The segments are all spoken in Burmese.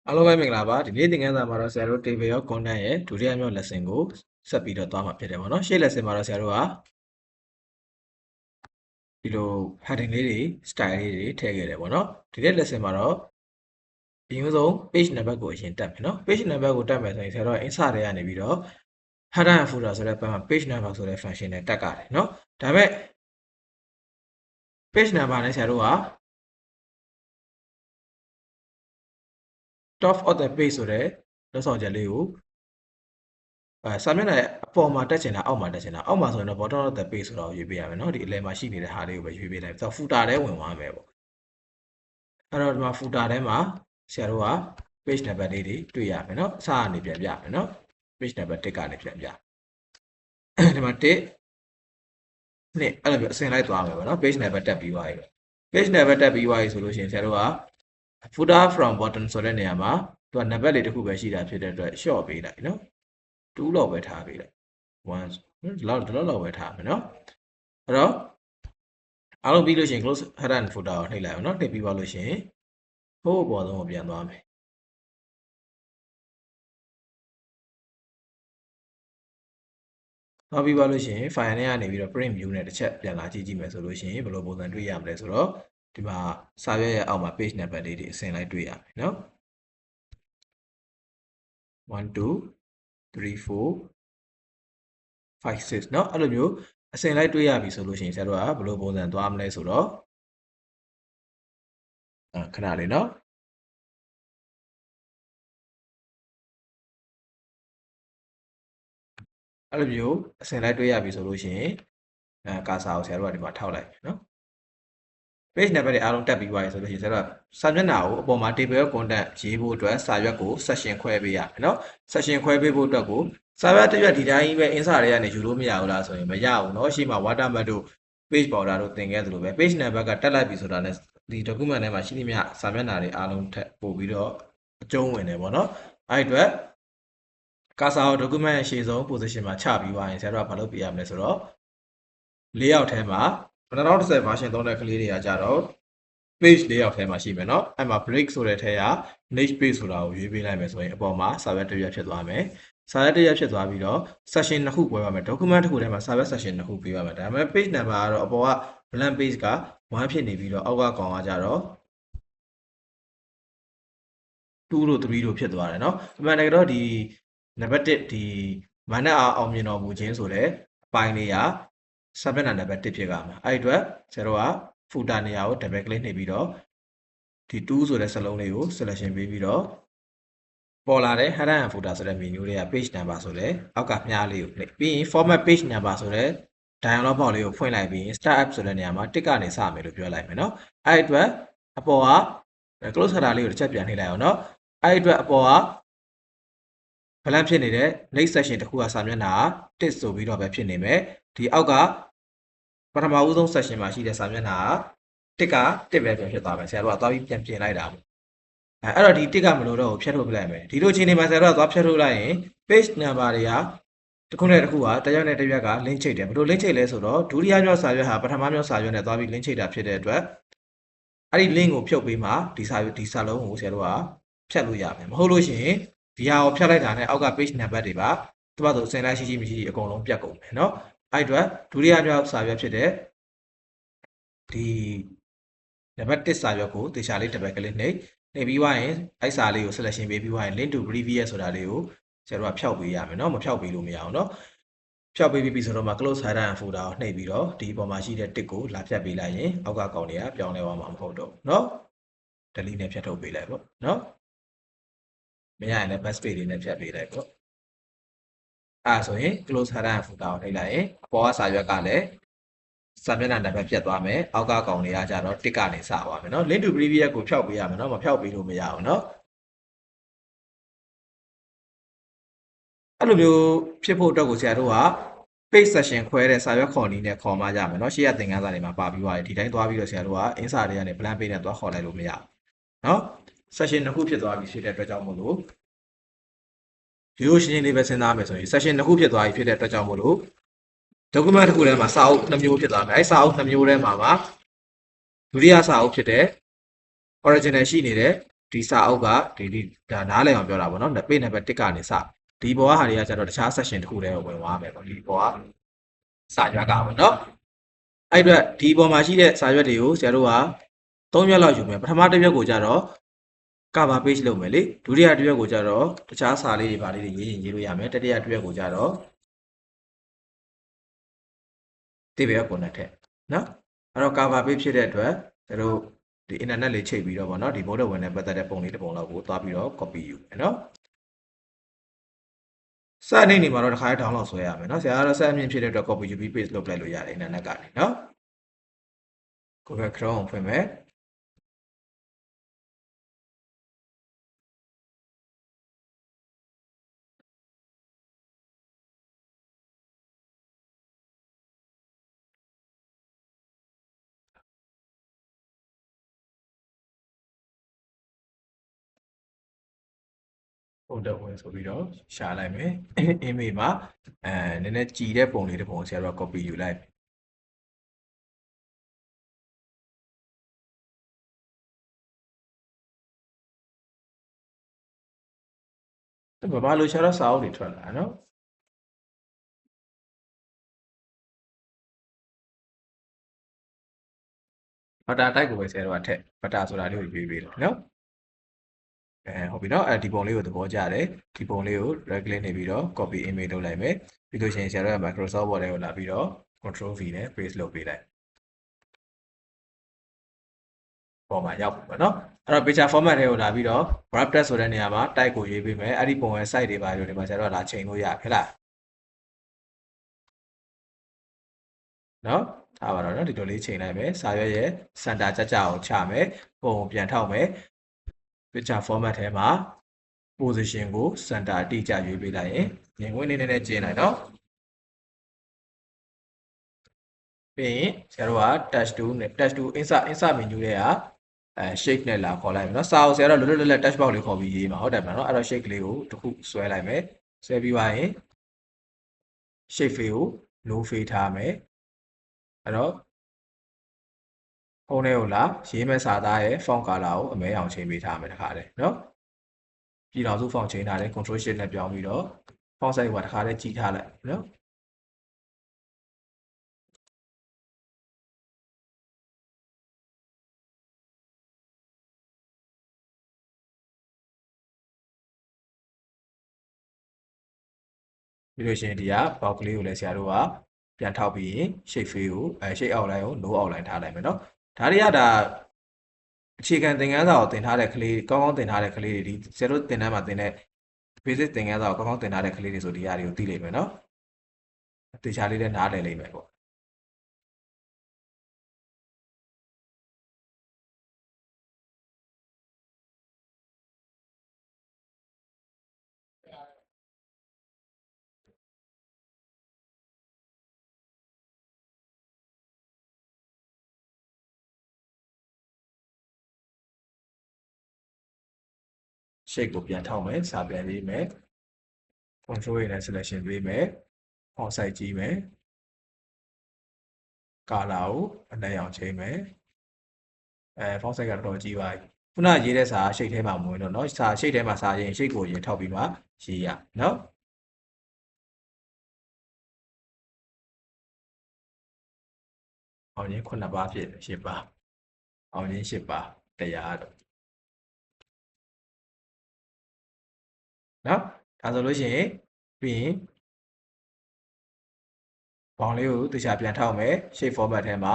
အားလုံးပဲမင်္ဂလာပါဒီနေ့သင်ခန်းစာမှာတော့ဆရာတို့ table of content ရဲ့ဒုတိယမြောက် lesson ကိုဆက်ပြီးတော့သွားမှာဖြစ်တယ်ပေါ့နော်ရှေ့ lesson မှာတော့ဆရာတို့ကဒီလို heading လေးတွေ style လေးတွေထည့်ခဲ့တယ်ပေါ့နော်ဒီနေ့ lesson မှာတော့အရင်ဆုံး page number ကိုအရင်တက်မယ်နော် page number ကိုတက်မယ်ဆိုရင်ဆရာတို့က insert တွေကနေပြီးတော့ header and footer ဆိုတဲ့ဘက်မှာ page number ဆိုတဲ့ function နဲ့တက်ကြတယ်နော်ဒါပေမဲ့ page number နဲ့ဆရာတို့ကtop of the page ဆိုတဲ့လောက်ဆောင်ချက်လေးကိုစာမျက်နှာရဲ့အပေါ်မှာတက်ချင်တာအောက်မှာတက်ချင်တာအောက်မှာဆိုရင်တော့ bottom of the page ဆိုတာကိုရွေးပေးရမယ်เนาะဒီအလယ်မှာရှိနေတဲ့ဟာလေးကိုပဲရွေးပေးလိုက်ဆိုတော့ footer ထဲဝင်သွားမယ်ပေါ့အဲ့တော့ဒီမှာ footer ထဲမှာဆရာတို့က page number လေးတွေတွေ့ရမယ်เนาะအစကနေပြန်ပြမယ်เนาะ page number 1ကနေပြန်ပြဒီမှာ1နှစ်အဲ့လိုမျိုးအစဉ်လိုက်သွားမယ်ပေါ့เนาะ page number တက်ပြီးသွားပြီ page number တက်ပြီးသွားပြီဆိုလို့ရှိရင်ဆရာတို့က footer from bottom ဆိုတဲ့နေရာမှာသူက number လေးတစ်ခုပဲရှိတာဖြစ်တဲ့အတွက် short ပေးလိုက်เนาะ2လောက်ပဲထားပေးလိုက်1ဒီလောက်ပဲထားမယ်เนาะအဲ့တော့အားလုံးပြီးလို့ရှိရင် close header and footer ကိုနှိပ်လိုက်အောင်เนาะနှိပ်ပြီးပါလို့ရှိရင်ဟိုးပေါ်ဆုံးကိုပြန်သွားမယ်နောက်ပြီးပါလို့ရှိရင် file နဲ့ကနေပြီးတော့ print view နဲ့တစ်ချက်ပြန်လာကြည့်မယ်ဆိုလို့ရှိရင်ဘယ်လိုပုံစံတွေ့ရမလဲဆိုတော့ဒီမှာစာရွက်ရဲ့အောက်မှာ page number လေးတွေအစဉ်လိုက်တွေ့ရမယ်เนาะ1 2 3 4 5 6เนาะအဲ့လိုမျိုးအစဉ်လိုက်တွေ့ရပြီဆိုလို့ရှိရင်ဆရာတို့ကဘယ်လိုပုံစံသွားမလဲဆိုတော့ခဏလေးเนาะအဲ့လိုမျိုးအစဉ်လိုက်တွေ့ရပြီဆိုလို့ရှိရင်ကာစာကိုဆရာတို့ကဒီမှာထောက်လိုက်เนาะ page number တွေအားလုံးတက်ပြီးသွားပြီဆိုလို့ရှိရင်ဆရာတို့ကစာမျက်နှာကိုအပေါ်မှာ table of content ရေးဖို့အတွက်စာရွက်ကို section ခွဲပေးရမယ်เนาะ section ခွဲပေးဖို့အတွက်ကိုစာရွက်တစ်ရွက်ဒီတိုင်းပဲ insert တွေကနေယူလို့မရဘူးလားဆိုရင်မရဘူးเนาะရှေ့မှာ watermark တို့ page border တို့သင်ခဲ့သလိုပဲ page number ကတက်လိုက်ပြီဆိုတာနဲ့ဒီ document ထဲမှာရှိသမျှစာမျက်နှာတွေအားလုံးထပ်ပို့ပြီးတော့အကျုံးဝင်တယ်ပေါ့เนาะအဲ့အတွက်ကာစာကို document ရဲ့ရှေ့ဆုံး position မှာချပြီးသွားရင်ဆရာတို့ကဘာလုပ်ပြရမလဲဆိုတော့ layout ထဲမှာ2010 version သုံးတဲ့ကလေးတွေကကြတော့ page layout ထဲမှာရှိမယ်เนาะအဲ့မှာ break ဆိုတဲ့ထဲက next page ဆိုတာကိုရွေးပေးလိုက်မယ်ဆိုရင်အပေါ်မှာစာရွက်တစ်ရွက်ဖြစ်သွားမယ်စာရွက်တစ်ရွက်ဖြစ်သွားပြီးတော့ section နှစ်ခုပွဲပါမယ် document တစ်ခုထဲမှာစာရွက် section နှစ်ခုပေးပါမယ်ဒါပေမဲ့ page number ကတော့အပေါ်က blank page က1ဖြစ်နေပြီးတော့အောက်ကကောင်ကကြတော့2တို့3တို့ဖြစ်သွားတယ်เนาะအမှန်တကယ်တော့ဒီ number 1ဒီမနက်အောင်မြင်တော်မူခြင်းဆိုတဲ့အပိုင်းလေးကစာမျက်နှာ number 1ဖြစ်ကြမှာအဲ့ဒီအတွက်ဆရာတို့က footer နေရာကို double click နှိပ်ပြီးတော့ဒီ2ဆိုတဲ့စလုံးလေးကို selection ပေးပြီးတော့ပေါ်လာတဲ့ header and footer ဆိုတဲ့ menu တွေက page number ဆိုလဲအောက်ကမြားလေးကိုနှိပ်ပြီးရင် format page number ဆိုတဲ့ dialog box လေးကိုဖွင့်လိုက်ပြီးရင် start up ဆိုတဲ့နေရာမှာတစ်ကနေစမယ်လို့ပြောလိုက်မယ်เนาะအဲ့ဒီအတွက်အပေါ်က close header လေးကိုတစ်ချက်ပြန်နှိပ်လိုက်အောင်เนาะအဲ့ဒီအတွက်အပေါ်ကblank ဖြစ်နေတဲ့ next section တစ်ခုကစာမျက်နှာက1ဆိုပြီးတော့ပဲဖြစ်နေမယ်ဒီအောက်ကပထမဦးဆုံး section မှာရှိတဲ့စာမျက်နှာက1ပဲပြန်ဖြစ်သွားမယ်ဆရာတို့ကသွားပြီးပြန်ပြင်လိုက်တာပေါ့အဲ့တော့ဒီ1ကမလို့တော့ဖြတ်ထုတ်ပြလိုက်မယ်ဒီလိုချိန်နေမှာဆရာတို့ကသွားဖြတ်ထုတ်လိုက်ရင် page number တွေကတစ်ခုနဲ့တစ်ခုကတရက်နဲ့တရက်က link ချိတ်တယ်ဘယ်လို link ချိတ်လဲဆိုတော့ဒုတိယမြောက်စာရွက်ဟာပထမမြောက်စာရွက်နဲ့သွားပြီး link ချိတ်တာဖြစ်တဲ့အတွက်အဲ့ဒီ link ကိုဖြုတ်ပေးမှဒီစာလုံးကိုဆရာတို့ကဖြတ်လို့ရမယ်မဟုတ်လို့ရှိရင်ဒီဟာကိုဖြတ်လိုက်တာနဲ့အောက်က page number တွေပါသူ့ဘာသူအစဉ်လိုက်ရှိမရှိအကုန်လုံးပြတ်ကုန်မယ်เนาะအဲ့အတွက်ဒုတိယမြောက်စာရွက်ဖြစ်တဲ့ဒီနံပါတ်1စာရွက်ကိုတေချာလေး double click နှိပ်ပြီးသွားရင်အဲ့စာလေးကို selection ပေးပြီးသွားရင် link to previous ဆိုတာလေးကိုဆရာတို့ကဖျောက်ပေးရမယ်เนาะမဖျောက်ပေးလို့မရအောင်เนาะဖျောက်ပေးပြီးဆိုတော့မှ close header and footer ကိုနှိပ်ပြီးတော့ဒီအပေါ်မှာရှိတဲ့တစ်ကိုလာဖြတ်ပေးလိုက်ရင်အောက်ကကောင်တွေကပြောင်းလဲသွားမှာမဟုတ်တော့เนาะ delete နဲ့ဖြတ်ထုတ်ပေးလိုက်ပေါ့เนาะမရရင်လည်း backspace လေးနဲ့ဖြတ်ပေးလိုက်ပေါ့အဲ့ဆိုရင် close header and footer ကိုနှိပ်လိုက်ရင်အပေါ်ကစာရွက်ကလည်းစာမျက်နှာနံပါတ်ပြတ်သွားမယ်အောက်ကကောင်တွေကကြတော့တစ်ကနေစသွားမယ်เนาะ link to previous ကိုဖျောက်ပေးရမယ်เนาะမဖျောက်ပေးလို့မရအောင်เนาะအဲ့လိုမျိုးဖြစ်ဖို့အတွက်ကိုဆရာတို့က page section ခွဲတဲ့စာရွက်ခေါ်နည်းနဲ့ခေါ်မှရမယ်เนาะရှေ့ကသင်ခန်းစာတွေမှာပါပြီးသွားတယ်ဒီတိုင်းသွားပြီးတော့ဆရာတို့က insert တွေကနေ blank page နဲ့သွားခေါ်လိုက်လို့မရဘူးเนาะ section နှစ်ခုဖြစ်သွားပြီဖြစ်တဲ့အတွက်ကြောင့်မို့လို့ရိုးရှင်းရှင်းလေးပဲစဉ်းစားမယ်ဆိုရင် section နှစ်ခုဖြစ်သွားပြီဖြစ်တဲ့အတွက်ကြောင့်မို့လို့document တစ်ခုထဲမှာစာအုပ်2မျိုးဖြစ်သွားမယ်အဲစာအုပ်2မျိုးထဲမှာဒုတိယစာအုပ်ဖြစ်တဲ့ original ရှိနေတဲ့ ဒီစာအုပ်ကဒါနားလည်အောင်ပြောတာပေါ့နော်ပေနံပါတ်1ကနေစဒီပေါ်ကဟာတွေကကျတော့တခြား section တစ်ခုတည်းကိုဝင်သွားမယ်ပေါ့ဒီပေါ်ကစာရွက်ကပေါ့နော်အဲ့အတွက်ဒီပေါ်မှာရှိတဲ့စာရွက်တွေကိုဆရာတို့က3ရွက်လောက်ယူမယ်ပထမတစ်ရွက်ကိုကျတော့ cover page လုပ်မယ်လေဒုတိယတစ်ရွက်ကိုကျတော့တခြားစာလေးတွေပါလေးတွေရေးရင်ရေးလို့ရမယ်တတိယတစ်ရွက်ကိုကျတော့တိပဲပုံနဲ့ထည့်နော်အဲ့တော့ cover page ဖြစ်တဲ့အတွက်ဆရာတို့ဒီ internet လေးချိန်ပြီးတော့ပေါ့နော်ဒီ border ဝင်နဲ့ပတ်သက်တဲ့ပုံလေးတစ်ပုံလောက်ကိုသွားပြီးတော့ copy ယူမယ်နော်စနေနေမှာတော့တစ်ခါ download ဆွဲရမယ်နော်ဆရာကတော့ဆက်အမြင့်ဖြစ်တဲ့အတွက် copy ယူပြီး paste လုပ်လိုက်လို့ရတယ် internet ကနေနော် Google Chrome ဖွင့်မယ်ပုံတော့ဝင်ဆိုပြီးတော့ရှာလိုက်မယ် image မှာနည်းနည်းကြည်တဲ့ပုံလေးတစ်ပုံဆရာတို့ copy ယူလိုက်ဘာလို့ရှာတော့စာအုပ်တွေထွက်လာနော်ဘတ်တာတိုက်ကိုပဲဆရာတို့ကထည့်ဘတ်တာဆိုတာလေးကိုရွေးပေးတယ်နော်ဟုတ်ပြီနော်ဒီပုံလေးကိုသဘောကျတယ်ဒီပုံလေးကို right click နေပြီးတော့ copy image လုပ်လိုက်မယ်ပြီးလို့ရှိရင်ဆရာတို့က Microsoft Word ကိုလာပြီးတော့ Control V နဲ့ paste လုပ်ပေးလိုက်ပေါ်မှာရောက်ပြီပေါ့နော်အဲ့တော့ picture format တွေကိုလာပြီးတော့ wrap text ဆိုတဲ့နေရာမှာ type ကိုရွေးပေးမယ်အဲ့ဒီပုံရဲ့ site တွေပါလို့ဒီမှာဆရာတို့ကလာချိန်လို့ရခဲ့လားနော်ထားပါတော့နော်ဒီလိုလေးချိန်လိုက်မယ်စာရွက်ရဲ့ center ကြကြအောင်ချမယ်ပုံပြန်ထောက်မယ် picture format ထဲမှာ position ကို center အတိအကျရွေးပေးလိုက်ရင်ငင်ဝင်နေနေကျင်းလိုက်နော်ပြီးရင်ဆရာတို့က touch tool နဲ့ touch tool insert menu တွေကshape နဲ့လာခေါ်လိုက်မယ်နော်စာအုပ်ဆရာတို့လွတ်လွတ်လပ် touch box လေးခေါ်ပြီးရေးမှာဟုတ်တယ်မလားနော်အဲ့တော့ shape ကလေးကိုတစ်ခုဆွဲလိုက်မယ်ဆွဲပြီးပါရင် shape လေးကို low fade ထားမယ်အဲ့တော့ဖုန်းထဲကိုလာရေးမဲ့စာသားရဲ့ font color ကိုအမဲအောင်ချိန်ပေးထားမယ်တခါတည်းနော်ပြည်တော်စု font ချိန်ထားတယ် control shift နဲ့ပြောင်းပြီးတော့ font size ကိုတခါတည်းကြီးထားလိုက်နော်ပြီးလို့ရှိရင်ဒီက box ကလေးကိုလည်းဆရာတို့ကပြန်ထောက်ပြီးရင် shape fill ကိုshape outline ကို no outline ထားလိုက်မယ်နော်ဒါတွေကအခြေခံသင်ခန်းစာကိုသင်ထားတဲ့ကလေးကောင်းကောင်းသင်ထားတဲ့ကလေးတွေဒီဆရာတို့သင်တန်းမှာသင်တဲ့ basic သင်ခန်းစာကိုကောင်းကောင်းသင်ထားတဲ့ကလေးတွေဆိုဒီအရာတွေကိုသိလိမ့်မယ်နော်တေချာလေးလည်းနားလည်လိမ့်မယ်ပေါ့shape ကိုပြန်ထောက်မယ်စာပြန်ရေးမယ် control ရနဲ့ selection ပေးမယ် font size ကြီးမယ် color ကိုအနက်ရောင်ချိန်မယ်font size ကတော်တော်ကြီးပါပြီခုနရေးတဲ့စာရှိတ်ထဲမှာမဝင်တော့เนาะစာရှိတ်ထဲမှာစာရင်ရှိတ်ကိုရင်ထောက်ပြီးမှရေးရเนาะအောင်ရင်9ပါးဖြစ်10ပါးအောင်ရင်10ပါးတရားတော့เนาะဒါဆိုလို့ရှိရင်ပြီးရင်ဘောင်လေးကိုတခြားပြန်ထောက်မယ် shape format ထဲမှာ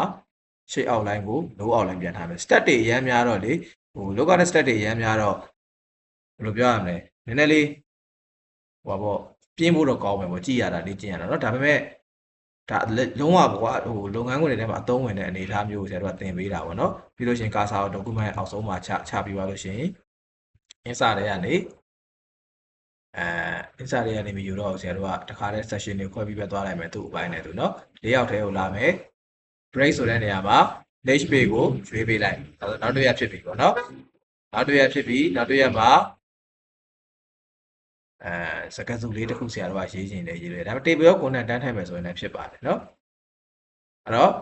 shape outline ကို no outline ပြန်ထားမယ် stat တွေအများများတော့လေလောကတဲ့ stat တွေအများများတော့ဘယ်လိုပြောရမလဲနည်းနည်းလေးဟိုပါပေါ့ပြင်းဖို့တော့ကောင်းမယ်ပေါ့ကြည်ရတာလေးကျင်ရတာเนาะဒါပေမဲ့ဒါလုံးဝကွာလုပ်ငန်းခွင်တွေထဲမှာအသုံးဝင်တဲ့အနေအထားမျိုးကိုဆရာတို့ကသင်ပေးတာပေါ့เนาะပြီးလို့ရှိရင်ကာစာကို document အောက်ဆုံးမှာချပြီးသွားလို့ရှိရင် insert တွေကနေinsert တွေကနေပြီးယူတော့ဆရာတို့ကတခါတည်း session တွေခွဲပြီးပဲသွားလိုက်မယ်သူ့အပိုင်းနဲ့သူเนาะlayout ထဲကိုလာမယ် break ဆိုတဲ့နေရာမှာ page page ကိုရွေးပေးလိုက်နောက်တစ်ရက်ဖြစ်ပြီပေါ့เนาะနောက်တစ်ရက်ဖြစ်ပြီနောက်တစ်ရက်မှာစကားစုလေးတစ်ခုဆရာတို့ကရေးချင်တယ်ရေးတယ်ဒါပေမဲ့ table ရော content တန်းထိုင်မယ်ဆိုရင်လည်းဖြစ်ပါတယ်เนาะအဲ့တော့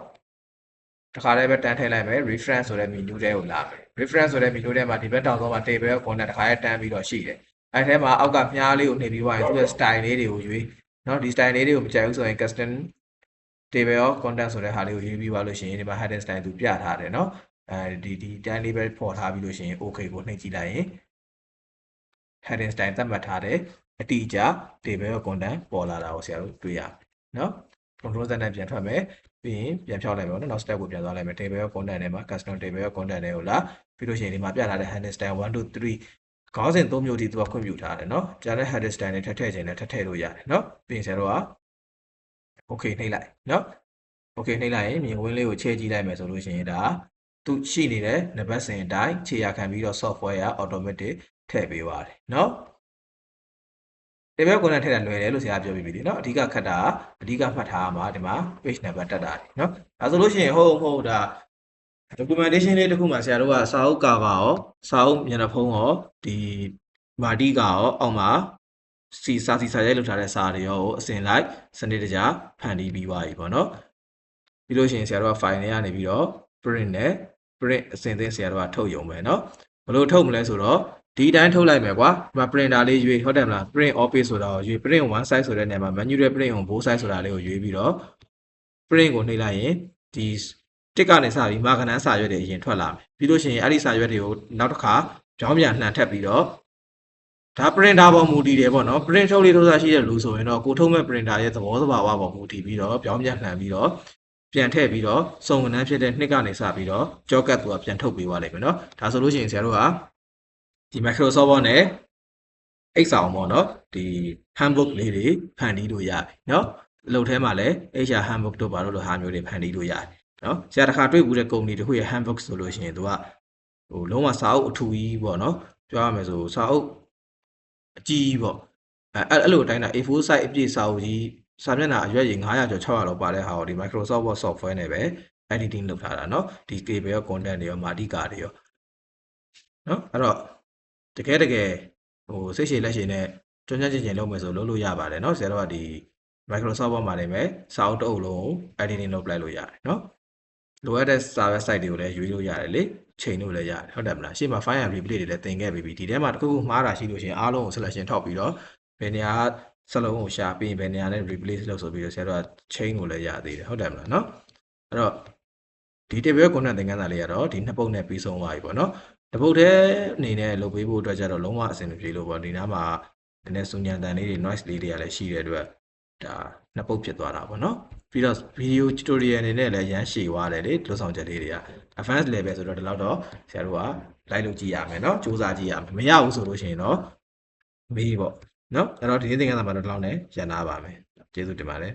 တခါလည်းပဲတန်းထည့်လိုက်မယ် reference ဆိုတဲ့ menu ထဲကိုလာမယ် reference ဆိုတဲ့ menu ထဲမှာဒီဘက်တောင်ဆုံးမှာ table content တခါလည်းတန်းပြီးတော့ရှိတယ်အဲ့ထဲမှာအောက်ကမြားလေးကိုနှိပ်ပြီးသွားရင်သူ့ရဲ့ style လေးတွေကိုရွေးเนาะဒီ style လေးတွေကိုမကြိုက်ဘူးဆိုရင် custom table of content ဆိုတဲ့ဟာလေးကိုရွေးပြီးသွားလို့ရှိရင်ဒီမှာ heading style သူပြထားတယ်เนาะဒီတိုင်းလေးပဲပေါ်ထားပြီးလို့ရှိရင် okay ကိုနှိပ်ကြည့်လိုက်ရင် heading style သတ်မှတ်ထားတဲ့အတိအကျ table of content ပေါ်လာတာကိုဆရာတို့တွေ့ရမယ်เนาะ control z နဲ့ပြန်ထွက်မယ်ပြီးရင်ပြန်ဖြောက်လိုက်မယ်เนาะနောက် step ကိုပြန်သွားလိုက်မယ် table of content ထဲမှာ custom table of content တွေကိုလာပြီးလို့ရှိရင်ဒီမှာပြထားတဲ့ heading style 1 2 3ခေါင်းစဉ်3မျိုးထိသူကခွင့်ပြုထားတယ်เนาะကျန်တဲ့ heading style တွေထည့်ထည့်ခြင်းနဲ့ထည့်ထည့်လို့ရတယ်เนาะပြီးရင်ဆရာတို့က okay နှိပ်လိုက်เนาะ okay နှိပ်လိုက်ရင်မြင်ကွင်းလေးကိုချဲကြည့်လိုက်မယ်ဆိုလို့ရှိရင်ဒါသူရှိနေတဲ့နံပါတ်စဉ်အတိုင်းခြေရာခံပြီးတော့ software က automatic ထည့်ပေးပါတယ်เนาะ table content ထည့်တာလွယ်တယ်လို့ဆရာပြောပြပြီเนาะအဓိကခတ်တာအဓိကမှတ်ထားမှာဒီမှာ page number တက်တာเนาะဒါဆိုလို့ရှိရင်ဟုတ်ဒါ documentation လေးတစ်ခုမှာဆရာတို့ကစာအုပ်ကာပါရောစာအုပ်မျက်နှာဖုံးရောဒီမာတိကရောအောက်မှာစာရိုက်လုပ်ထားတဲ့စာတွေရောအစဉ်လိုက်စနစ်တကျဖန်တီးပြီးသွားပြီပေါ့နော်ပြီးလို့ရှိရင်ဆရာတို့က file တွေကနေပြီးတော့ print နဲ့ print အစဉ်သင်းဆရာတို့ကထုတ်ရုံပဲเนาะဘယ်လိုထုတ်မလဲဆိုတော့ဒီတိုင်းထုတ်လိုက်မယ်ကွာဒီမှာ printer လေးရွေးဟုတ်တယ်မလား print office ဆိုတာကိုရွေး print one size ဆိုတဲ့နေရာမှာ manual print on both sides ဆိုတာလေးကိုရွေးပြီးတော့ print ကိုနှိပ်လိုက်ရင်ဒီတစ်ကနေစပြီးမာကနန်းစာရွက်တွေအရင်ထွက်လာမယ်ပြီးလို့ရှိရင်အဲ့ဒီစာရွက်တွေကိုနောက်တစ်ခါကြောင်းပြန်နှံထပ်ပြီးတော့ဒါ printer ပေါ်မူတည်တယ်ပေါ့နော် print ထုတ်လေးထုတ်စားရှိတဲ့လူဆိုရင်တော့ကိုထုတ်မဲ့ printer ရဲ့သဘောသဘာဝပေါ်မူတည်ပြီးတော့ကြောင်းပြန်နှံပြီးတော့ပြန်ထည့်ပြီးတော့စုံကနန်းဖြစ်တဲ့နှစ်ကနေစပြီးတော့ကြောက်ကတ်သူကပြန်ထုတ်ပေးသွားလိမ့်မယ်နော်ဒါဆိုလို့ရှိရင်ဆရာတို့ကဒီ Microsoft Word နဲ့ Excel ပေါ့နော်ဒီ handbook လေးတွေဖန်တီးလို့ရပြီနော်အလုပ်ထဲမှာလည်း HR handbook တို့ဘာလို့လိုဟာမျိုးတွေဖန်တီးလို့ရတယ်နော်ဆရာတခါတွေ့ဘူးတဲ့ကုမ္ပဏီတစ်ခုရဲ့ handbook ဆိုလို့ရှိရင်သူကဟိုလုံးဝစာအုပ်အထူကြီးပေါ့နော်ပြောရမယ်ဆိုစာအုပ်အကြီးပေါ့အဲ့လိုအတိုင်းတာ A4 size အပြည့်စာအုပ်ကြီးစာမျက်နှာအရွက်ကြီး900ကျော်600လောက်ပါတဲ့ဟာကိုဒီ Microsoft Word software နဲ့ပဲ editing လုပ်ထားတာเนาะဒီ table ရော content တွေရော marker တွေရောเนาะအဲ့တော့တကယ်ဟိုစိတ်ရှည်လက်ရှည်နဲ့ကျွမ်းကျင်ကျင်လုပ်မယ်ဆိုလုပ်လို့ရပါတယ်เนาะဆရာတို့ကဒီ Microsoft Word မှာနေမယ်စာအုပ်တစ်အုပ်လုံး editing လုပ်လိုက်လို့ရတယ်เนาะလိုအပ်တဲ့ server site တွေကိုလည်းရွေးလို့ရတယ်လေချိန်လို့လည်းရတယ်ဟုတ်တယ်မလားရှေ့မှာ file and replay တွေလည်းသင်ခဲ့ပြီးပြီဒီထဲမှာတစ်ခုခုမှားတာရှိလို့ရှိရင်အားလုံးကို selection ထောက်ပြီးတော့ဘယ်နေရာစလုံးကိုရှာပြီးဘယ်နေရာနဲ့ replace လုပ်ဆိုပြီးတော့ဆရာတို့က chain ကိုလည်းရသေးတယ်ဟုတ်တယ်မလားเนาะအဲ့တော့ဒီ table content သင်ခန်းစာလေးကတော့ဒီနှစ်ပုဒ်နဲ့ပြီးဆုံးသွားပြီပေါ့เนาะတစ်ပုဒ်တည်းအနေနဲ့လုပ်ပေးဖို့အတွက်ကျတော့လုံးဝအဆင်မပြေလို့ပေါ့ဒီနားမှာနည်းနည်းစူညံတန်လေးတွေ noise လေးတွေကလည်းရှိတဲ့အတွက်ဒါနှစ်ပုဒ်ဖြစ်သွားတာပေါ့เนาะပြီးတော့ video tutorial အနေနဲ့လည်းရမ်းရှည်သွားတယ်လေလွတ်ဆောင်ချက်လေးတွေက advanced level ဆိုတော့ဒီလောက်တော့ဆရာတို့က လိုက်လုပ်ကြည့်ရမယ်เนาะစူးစမ်းကြည့်ရမယ်မရဘူးဆိုလို့ရှိရင်တော့မေးပေါ့เนาะအဲ့တော့ဒီနေ့သင်ခန်းစာမှာတော့ဒီလောက်နဲ့ရန်နာပါမယ်ကျေးဇူးတင်ပါတယ်